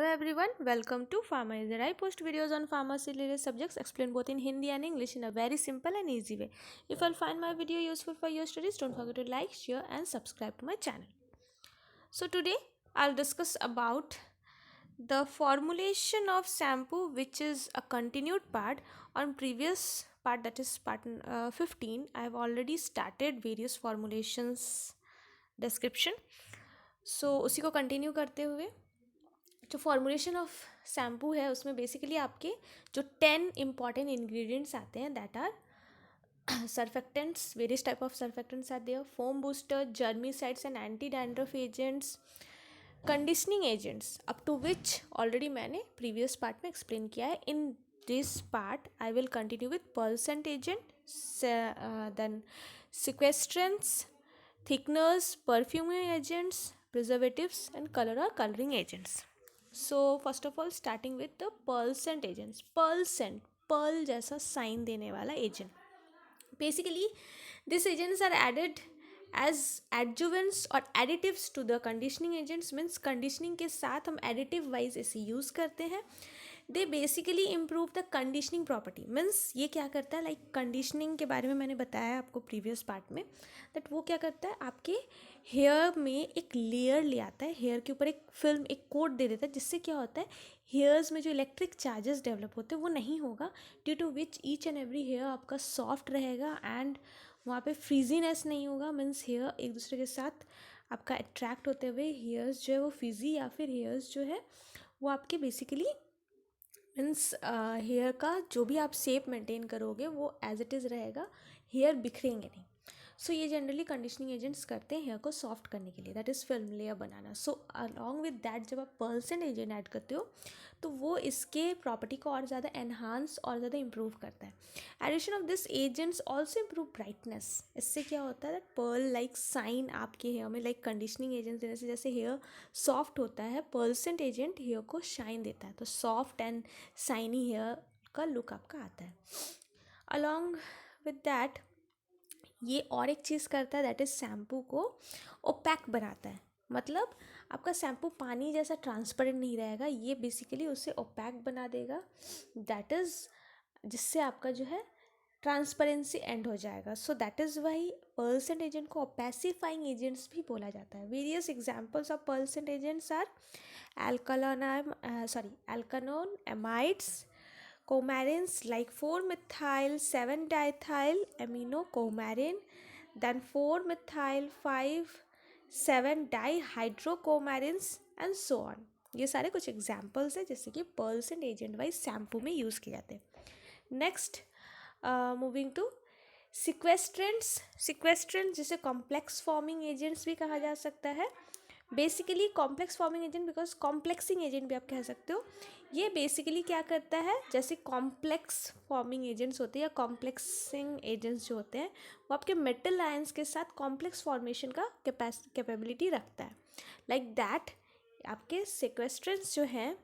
Hello everyone, welcome to Pharmaizer. I post videos on pharmacy related subjects, explain both in Hindi and English in a very simple and easy way. If you find my video useful for your studies, don't forget to like, share and subscribe to my channel. So today I'll discuss about the formulation of shampoo, which is a continued part. On previous part, that is part 15, I have already started various formulations description. So उसी को continue करते हुए जो formulation of shampoo है उसमें basically आपके जो 10 important ingredients आते हैं that are surfactants, various type of surfactants are there, foam booster, germicides and anti dandruff agents, conditioning agents, up to which already मैंने प्रीवियस पार्ट में एक्सप्लेन किया है. In this part I will continue with percent agent, then sequestrants, thickeners, perfuming agents, preservatives and color or coloring agents. So first of all starting with the pearlescent agents. Pearlescent, pearl जैसा sign देने वाला agent. Basically these agents are added as adjuvants or additives to the conditioning agents. Means conditioning के साथ हम additive wise इसे use करते हैं. They basically improve the conditioning property. Means ये क्या करता है, लाइक कंडीशनिंग के बारे में मैंने बताया आपको प्रीवियस पार्ट में, दैट वो क्या करता है आपके हेयर में एक लेयर ले आता है, हेयर के ऊपर एक फिल्म, एक कोट दे देता है, जिससे क्या होता है हेयर्स में जो इलेक्ट्रिक चार्जेस डेवलप होते हैं वो नहीं होगा, due to which each and every hair आपका सॉफ्ट रहेगा एंड वहाँ पे फ्रीजीनेस नहीं होगा. मीन्स हेयर एक दूसरे के साथ आपका अट्रैक्ट होते हुए हेयर्स जो है वो फिजी या फिर हेयर्स जो है वो आपके बेसिकली मीन्स हेयर का जो भी आप शेप मेंटेन करोगे वो एज इट इज़ रहेगा, हेयर बिखरेंगे नहीं. सो ये जनरली कंडीशनिंग एजेंट्स करते हैं हेयर को सॉफ्ट करने के लिए, that is film layer banana. So along with that जब आप पर्सेंट एजेंट ऐड करते हो तो वो इसके प्रॉपर्टी को और ज़्यादा एनहांस और ज़्यादा इंप्रूव करता है. Addition of this agents also improve brightness. इससे क्या होता है दैट पर्ल लाइक साइन आपके हेयर में, लाइक कंडीशनिंग एजेंट्स देने से जैसे हेयर सॉफ्ट होता है, पर्सेंट एजेंट हेयर को शाइन देता है, तो सॉफ्ट एंड शाइनी हेयर का लुक आपका आता है. अलॉन्ग विद दैट ये और एक चीज़ करता है दैट इज़ शैम्पू को ओपैक बनाता है. मतलब आपका शैम्पू पानी जैसा ट्रांसपेरेंट नहीं रहेगा, ये बेसिकली उसे ओपैक बना देगा, दैट इज़ जिससे आपका जो है ट्रांसपेरेंसी एंड हो जाएगा. So that is why pearlescent agent को ओपेसिफाइंग एजेंट्स भी बोला जाता है. Various examples of pearlescent agents are alkanone amides, coumarins like 4-methyl 7-diethyl aminocoumarin, then 4-methyl 5-7-dihydrocoumarins and so on. ये सारे कुछ एग्जाम्पल्स हैं जिससे कि पर्सेंट एजेंट वाइज शैम्पू में यूज़ किए जाते हैं. Next moving to sequestrants. Sequestrants जिसे कॉम्प्लेक्स फॉर्मिंग एजेंट्स भी कहा जा सकता है. Basically complex forming agent because complexing agent भी आप कह सकते हो. ये बेसिकली क्या करता है, जैसे कॉम्प्लेक्स फॉर्मिंग एजेंट्स होते हैं या कॉम्प्लेक्सिंग एजेंट्स जो होते हैं वो आपके मेटल आयंस के साथ कॉम्प्लेक्स फॉर्मेशन का कैपेबिलिटी रखता है. लाइक दैट आपके सिक्वेस्ट्रेंट्स जो हैं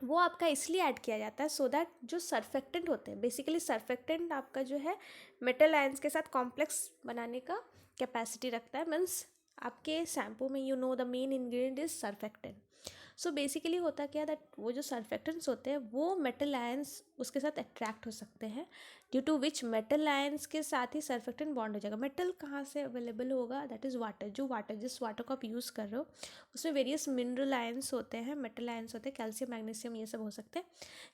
वो आपका इसलिए ऐड किया जाता है सो दैट जो सर्फेक्टेंट होते हैं, बेसिकली सर्फेक्टेंट आपका जो है मेटल आयंस के साथ कॉम्प्लेक्स बनाने का कैपेसिटी रखता है. मीन्स आपके शैम्पू में you know the main ingredient is surfactant. So basically होता क्या दैट वो जो सर्फेक्टेंट्स होते हैं वो मेटल आयंस उसके साथ अट्रैक्ट हो सकते हैं, due to which metal ions के साथ ही सर्फेक्टेंट बॉन्ड हो जाएगा. मेटल कहाँ से अवेलेबल होगा, दैट इज़ वाटर. जो वाटर जिस वाटर को आप यूज़ कर रहे हो उसमें वेरियस मिनरल आयंस होते हैं, मेटल आयंस होते हैं, कैल्शियम मैग्नीशियम ये सब हो सकते हैं,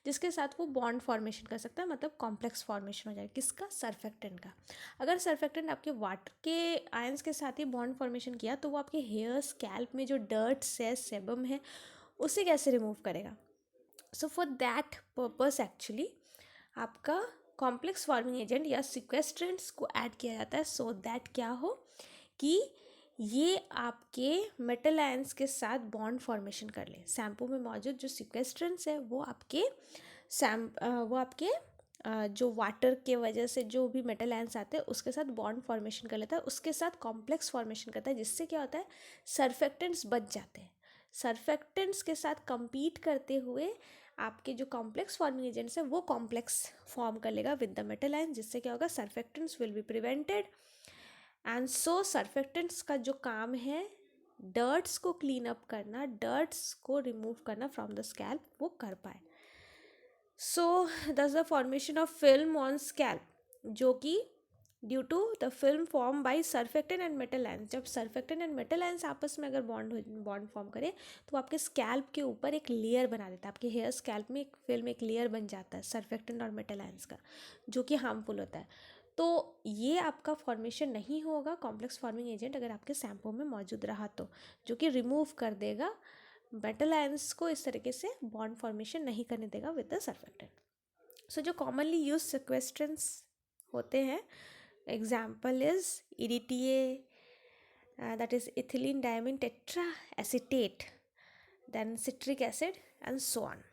जिसके साथ वो बॉन्ड फॉर्मेशन कर सकता है. मतलब कॉम्प्लेक्स फॉर्मेशन हो जाएगा किसका, सर्फेक्टेंट का. अगर सर्फेक्टेंट आपके वाटर के आयंस के साथ ही बॉन्ड फॉर्मेशन किया तो वो आपके हेयर स्कैल्प में जो डर्ट्स है, सेबम है, उसे कैसे रिमूव करेगा. So for that purpose actually आपका कॉम्प्लेक्स फॉर्मिंग एजेंट या सिक्वेस्ट्रेंट्स को ऐड किया जाता है सो दैट क्या हो कि ये आपके मेटल आयंस के साथ बॉन्ड फॉर्मेशन कर ले. शैम्पू में मौजूद जो सिक्वेस्ट्रेंट्स है वो आपके जो वाटर के वजह से जो भी मेटल आयंस आते हैं उसके साथ बॉन्ड फॉर्मेशन कर लेता है, उसके साथ कॉम्प्लेक्स फॉर्मेशन करता है, जिससे क्या होता है सर्फेक्टेंट्स बच जाते हैं. सर्फेक्टेंट्स के साथ compete करते हुए आपके जो कॉम्प्लेक्स फॉर्मिंग एजेंट्स हैं वो कॉम्प्लेक्स फॉर्म कर लेगा विद द मेटल आयन, जिससे क्या होगा surfactants will be prevented. And so surfactants का जो काम है डर्ट्स को क्लीन अप करना, डर्ट्स को रिमूव करना फ्रॉम द स्कैल्प वो कर पाए. So thus the formation of film on scalp, जो कि due to the film form by surfactant and metal ions. जब सर्फेक्टेंट एंड मेटल आयंस आपस में अगर बॉन्ड फॉर्म करे तो आपके स्कैल्प के ऊपर एक लेयर बना देता है. आपके हेयर स्कैल्प में एक फिल्म, एक लेयर बन जाता है सर्फेक्टेंट और मेटल आयंस का, जो कि हार्मफुल होता है. तो ये आपका फॉर्मेशन नहीं होगा कॉम्प्लेक्स फॉर्मिंग एजेंट अगर आपके शैम्पू में मौजूद रहा तो, जो कि रिमूव कर देगा मेटल आयंस को, इस तरीके से बॉन्ड फॉर्मेशन नहीं करने देगा विद द सर्फेक्टेंट. सो जो कॉमनली यूज सिक्वेस्ट्रेंट्स होते हैं, example is EDTA, that is ethylene diamine tetraacetate, then citric acid and so on.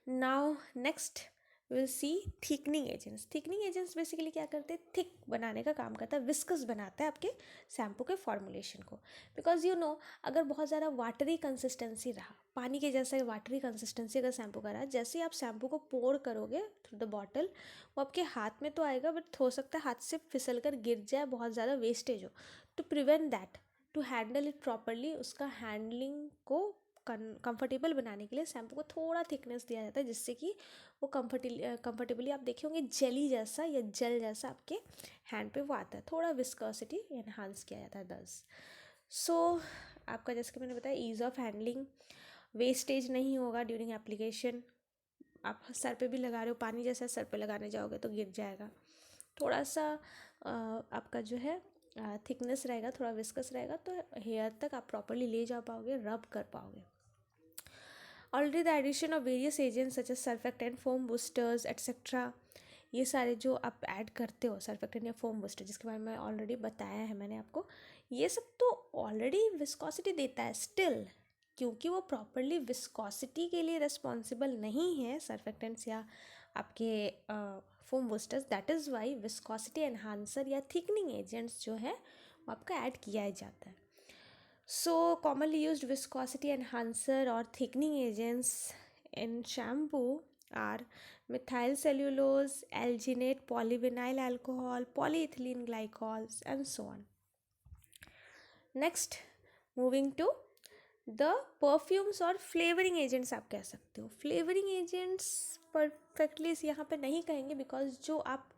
Now next we will see thickening agents. Thickening agents basically क्या करते हैं, thick बनाने का काम करता है, विस्कस बनाता है आपके शैम्पू के फॉर्मुलेशन को. बिकॉज यू नो, अगर बहुत ज़्यादा वाटरी कंसिस्टेंसी रहा, पानी के जैसा वाटरी कंसिस्टेंसी अगर शैम्पू का रहा, जैसे ही आप शैम्पू को पोर करोगे थ्रू द बॉटल, वो आपके हाथ में तो आएगा बट हो सकता है हाथ से फिसल कर गिर जाए, बहुत ज़्यादा वेस्टेज हो. To prevent that, to handle it properly, उसका हैंडलिंग को कंफर्टेबल बनाने के लिए शैम्पू को थोड़ा थिकनेस दिया जाता है, जिससे कि वो कंफर्टेबली आप देखे होंगे जेली जैसा या जेल जैसा आपके हैंड पे वो आता है. थोड़ा विस्कोसिटी एनहांस किया जाता है दस. सो आपका जैसे कि मैंने बताया, ईज़ ऑफ हैंडलिंग, वेस्टेज नहीं होगा ड्यूरिंग एप्लीकेशन. आप सर पे भी लगा रहे हो, पानी जैसा सर पे लगाने जाओगे तो गिर जाएगा. थोड़ा सा आपका जो है थिकनेस रहेगा, थोड़ा विस्कस रहेगा, तो हेयर तक आप प्रॉपरली ले जा पाओगे, रब कर पाओगे. Already the addition of various agents such as surfactant, foam boosters etcetera, ये सारे जो आप ऐड करते हो सर्फेक्टेंट या फोम बूस्टर, जिसके बारे में ऑलरेडी बताया है मैंने आपको, ये सब तो ऑलरेडी विस्कोसिटी देता है. स्टिल क्योंकि वो प्रॉपरली विस्कोसिटी के लिए रिस्पॉन्सिबल नहीं है सर्फेक्टेंट्स या आपके foam boosters, that is Y viscosity enhancer या थिकनिंग एजेंट्स जो है वो आपका ऐड किया जाता है. So commonly used viscosity enhancer or thickening agents in shampoo are methyl cellulose, alginate, polyvinyl alcohol, polyethylene glycols and so on. Next, moving to the perfumes और flavoring agents आप कह सकते हो. flavoring agents perfectly यहाँ पे नहीं कहेंगे, because जो आप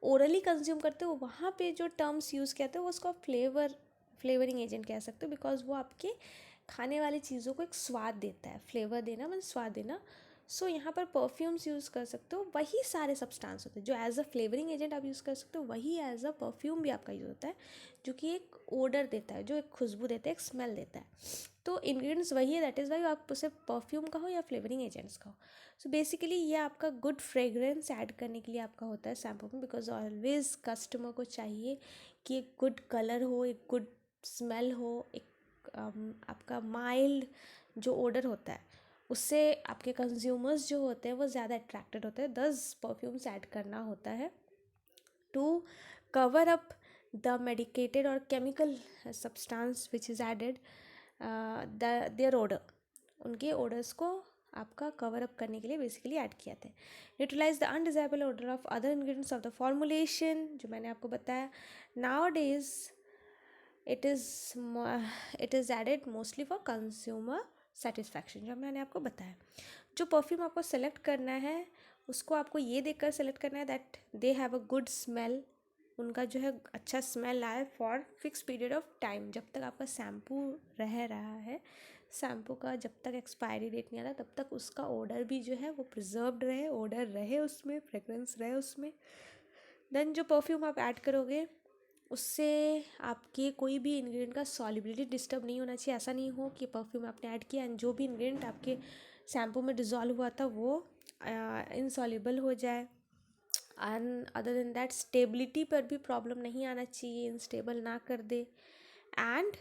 ओरली कंज्यूम करते हो वहाँ पे जो टर्म्स यूज़ करते हो वो उसको फ्लेवरिंग एजेंट कह सकते हो, बिकॉज वो आपके खाने वाली चीज़ों को एक स्वाद देता है. फ्लेवर देना मतलब स्वाद देना. सो यहाँ पर परफ्यूम्स यूज़ कर सकते हो, वही सारे सब्सटेंस होते हैं जो एज अ फ्लेवरिंग एजेंट आप यूज़ कर सकते हो, वही एज अ परफ्यूम भी आपका यूज़ होता है, जो कि एक ओडर देता है, जो एक खुशबू देता है, एक स्मेल देता है. तो इंग्रेडिएंट्स वही है, दैट इज़ वाई आप उसे परफ्यूम कहो या फ्लेवरिंग एजेंट्स कहो. सो बेसिकली ये आपका गुड फ्रेगरेंस ऐड करने के लिए आपका होता है शैम्पू में, बिकॉज ऑलवेज कस्टमर को चाहिए कि एक गुड कलर हो, एक गुड स्मेल हो, एक आपका माइल्ड जो ओडर होता है उससे आपके कंज्यूमर्स जो होते हैं वो ज़्यादा अट्रैक्टेड होते हैं. 10 परफ्यूम्स ऐड करना होता है to cover up the medicated और chemical substance which is added their odour. उनके ओडर्स को आपका कवर अप करने के लिए बेसिकली ऐड किया था. Neutralize the undesirable odour of other ingredients of the formulation, जो मैंने आपको बताया. Nowadays it is added mostly for consumer satisfaction, जो मैंने आपको बताया. जो परफ्यूम आपको सेलेक्ट करना है उसको आपको ये देखकर सेलेक्ट करना है that they have a good smell, उनका जो है अच्छा स्मेल आए for fix period of time. जब तक आपका शैम्पू रह रहा है, शैम्पू का जब तक एक्सपायरी डेट नहीं आ रहा तब तक उसका ऑर्डर भी जो है वो प्रिजर्व्ड रहे, ऑर्डर रहे उसमें, फ्रेगरेंस रहे उसमें. देन जो परफ्यूम आप ऐड करोगे उससे आपके कोई भी इंग्रेडिएंट का सॉलिबिलिटी डिस्टर्ब नहीं होना चाहिए. ऐसा नहीं हो कि परफ्यूम आपने ऐड किया एंड जो भी इंग्रेडिएंट आपके शैम्पू में डिज़ोल्व हुआ था वो इनसॉल्युबल हो जाए. And other than that stability पर भी प्रॉब्लम नहीं आना चाहिए, इनस्टेबल ना कर दे. एंड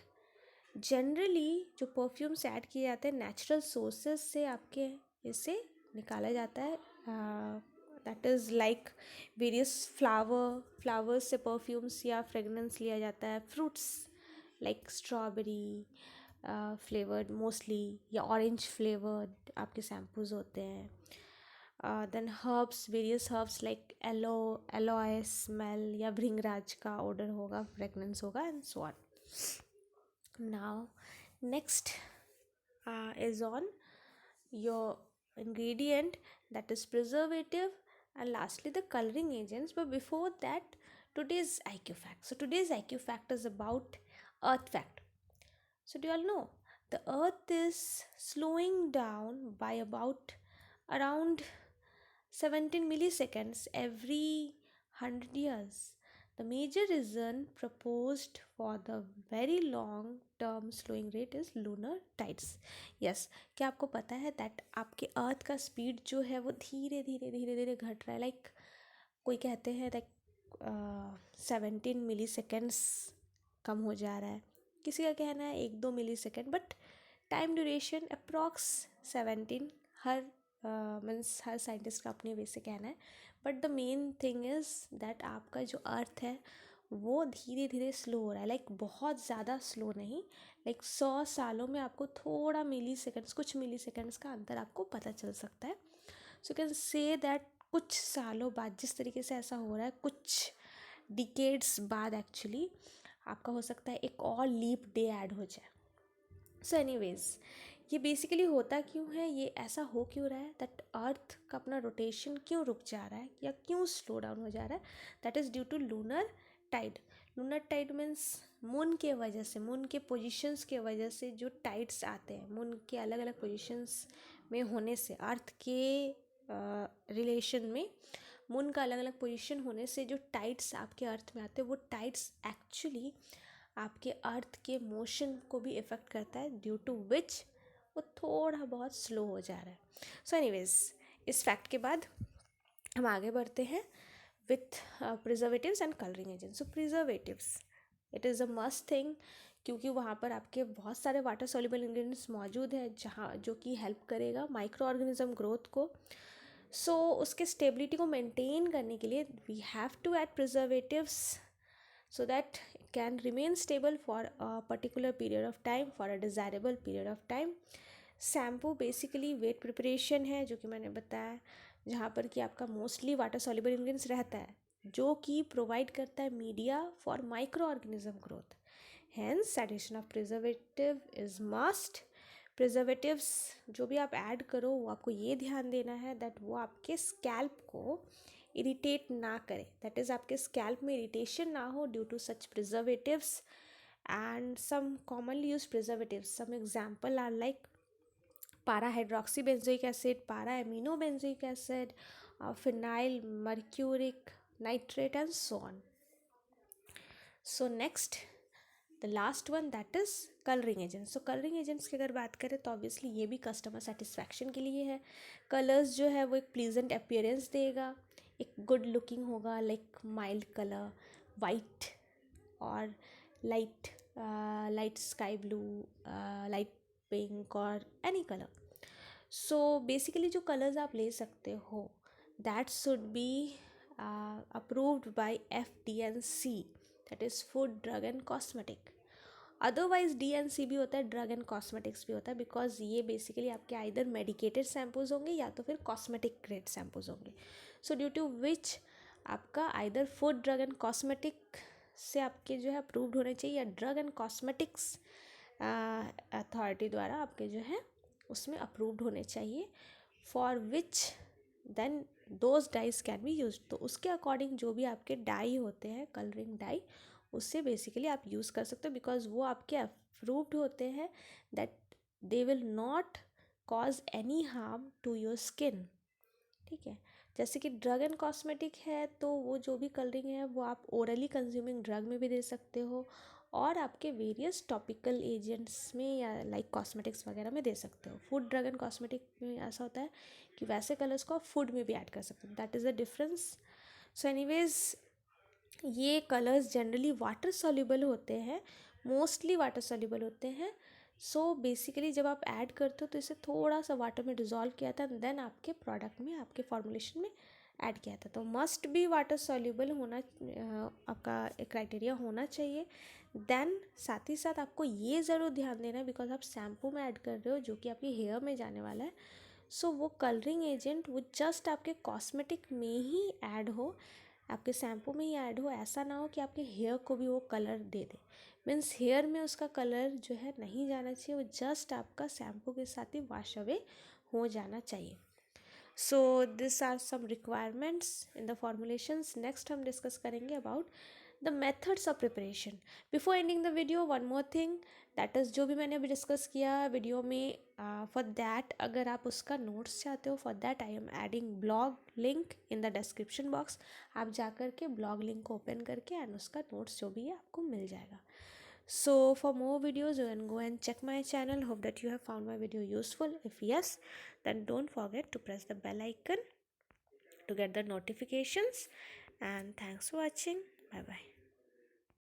जनरली जो परफ्यूम्स ऐड किए जाते हैं नेचुरल सोर्सेज से आपके इसे निकाला जाता है. That is like various flowers से परफ्यूम्स या फ्रेगनेंस लिया जाता है. Fruits like strawberry flavoured mostly या ऑरेंज फ्लेवर्ड आपके शैम्पूज होते हैं. Then herbs, various herbs like aloe smell या भृंगराज का ऑर्डर होगा, फ्रेगनेंस होगा and so on. Now, next is on your ingredient, that is preservative, and lastly the coloring agents. But before that, today's IQ fact. So today's IQ fact is about earth fact. So do you all know the earth is slowing down by about around 17 milliseconds every 100 years. The major reason proposed for the very long term slowing rate is lunar tides. Yes, क्या आपको पता है that आपके अर्थ का speed जो है वो धीरे धीरे धीरे धीरे घट रहा है, लाइक कोई कहते हैं लाइक 17 मिली सेकेंड्स कम हो जा रहा है, किसी का कहना है 1-2 millisecond, but time duration approx 17, हर मीन्स हर साइंटिस्ट का अपने वे से कहना है, but the main thing is that आपका जो अर्थ है वो धीरे धीरे स्लो हो रहा है, लाइक बहुत ज़्यादा स्लो नहीं, लाइक 100 सालों में आपको थोड़ा मिली सेकेंड्स, कुछ मिली सेकेंड्स का अंतर आपको पता चल सकता है. सो कैन से दैट कुछ सालों बाद जिस तरीके से ऐसा हो रहा है, कुछ डिकेड्स बाद एक्चुअली आपका हो सकता है एक और लीप डे ऐड हो जाए. सो एनीवेज, ये बेसिकली होता क्यों है, ये ऐसा हो क्यों रहा है, दैट अर्थ का अपना रोटेशन क्यों रुक जा रहा है या क्यों स्लो डाउन हो जा रहा है, that is due to lunar tide. Lunar tide means moon के वजह से, मून के पोजीशंस के वजह से जो टाइड्स आते हैं, मून के अलग अलग पोजीशंस में होने से, अर्थ के रिलेशन में मून का अलग अलग पोजीशन होने से जो टाइड्स आपके अर्थ में आते हैं, वो टाइड्स एक्चुअली आपके अर्थ के मोशन को भी इफ़ेक्ट करता है, ड्यू टू विच वो थोड़ा बहुत स्लो हो जा रहा है. सो एनीवेज, इस फैक्ट के बाद हम आगे बढ़ते हैं with preservatives and colouring agents. So preservatives, it is a must thing, क्योंकि वहाँ पर आपके बहुत सारे वाटर सॉल्युबल इंग्रेडिएंट्स मौजूद हैं जहाँ जो कि हेल्प करेगा माइक्रो ऑर्गेनिज्म ग्रोथ को. सो उसके स्टेबिलिटी को मेंटेन करने के लिए we have to add preservatives so that it can remain stable for a particular period of time, for a desirable period of time. Shampoo basically wet preparation है, जो कि मैंने बताया, जहाँ पर कि आपका मोस्टली वाटर सॉल्युबल इंग्रेडिएंट्स रहता है, जो कि प्रोवाइड करता है media for microorganism growth. Hence addition of preservative is must. Preservatives जो भी आप ऐड करो वो आपको ये ध्यान देना है दैट वो आपके स्कैल्प को इरिटेट ना करे, दैट इज़ आपके स्कैल्प में इरिटेशन ना हो due to such preservatives. And some commonly use preservatives, some example are like para hydroxybenzoic acid, para amino benzoic acid, phenyl mercuric nitrate and so on. So next, the last one, that is colouring agents. So colouring agents की अगर बात करें तो obviously ये भी customer satisfaction के लिए है. कलर्स जो है वो एक प्लीजेंट अपीयरेंस देगा, एक गुड लुकिंग होगा, लाइक माइल्ड कलर, वाइट और light light sky blue, light pink और एनी कलर. सो बेसिकली जो कलर्स आप ले सकते हो that should be approved by FD&C, that is food drug and cosmetic. Otherwise DNC भी होता है, ड्रग एंड कॉस्मेटिक्स भी होता है, बिकॉज ये बेसिकली आपके आइदर मेडिकेटेड शैम्पूज होंगे या तो फिर कॉस्मेटिक ग्रेड शैम्पूज होंगे. सो ड्यू टू विच आपका either food drug and cosmetic से आपके जो है अप्रूव्ड होने चाहिए, या ड्रग एंड कॉस्मेटिक्स अथॉरिटी द्वारा आपके जो है उसमें अप्रूव्ड होने चाहिए, for which then those dyes can be use. तो उसके अकॉर्डिंग जो भी आपके डाई होते हैं, कलरिंग डाई, उससे बेसिकली आप यूज़ कर सकते हो, बिकॉज वो आपके अप्रूव्ड होते हैं that they will not cause any harm to your skin. ठीक है, जैसे कि ड्रग एंड कॉस्मेटिक है तो वो जो भी कलरिंग है वो आप ओरली कंज्यूमिंग ड्रग में भी दे सकते हो, और आपके वेरियस टॉपिकल एजेंट्स में या लाइक कॉस्मेटिक्स वगैरह में दे सकते हो. फूड ड्रग एंड कॉस्मेटिक में ऐसा होता है कि वैसे कलर्स को आप फूड में भी ऐड कर सकते हो, that is the difference. So anyways, ये कलर्स जनरली वाटर सॉल्युबल होते हैं, मोस्टली वाटर सॉल्युबल होते हैं. सो बेसिकली जब आप ऐड करते हो तो इसे थोड़ा सा वाटर में डिज़ोल्व किया था, देन आपके प्रोडक्ट में, आपके फॉर्मुलेशन में ऐड किया था. तो मस्ट भी वाटर सॉल्युबल होना आपका क्राइटेरिया होना चाहिए. देन साथ ही साथ आपको ये ज़रूर ध्यान देना है, बिकॉज आप शैम्पू में ऐड कर रहे हो जो कि आपके हेयर में जाने वाला है. सो वो कलरिंग एजेंट वो जस्ट आपके कॉस्मेटिक में ही ऐड हो, आपके शैम्पू में ही ऐड हो, ऐसा ना हो कि आपके हेयर को भी वो कलर दे दे, मीन्स हेयर में उसका कलर जो है नहीं जाना चाहिए, वो जस्ट आपका शैम्पू के साथ ही वॉश अवे हो जाना चाहिए. So this are some requirements in the formulations. Next हम डिस्कस करेंगे about the methods of preparation. Before ending the video one more thing, that is जो भी मैंने अभी डिस्कस किया वीडियो में, फॉर दैट अगर आप उसका नोट्स चाहते हो, for that I am adding blog link in the description box. आप जा कर के ब्लॉग लिंक को ओपन करके एंड उसका नोट्स जो भी है आपको मिल जाएगा. So for more videos you can go and check my channel. Hope that you have found my video useful. If yes, then don't forget to press the bell icon to get the notifications. And thanks for watching. Bye bye.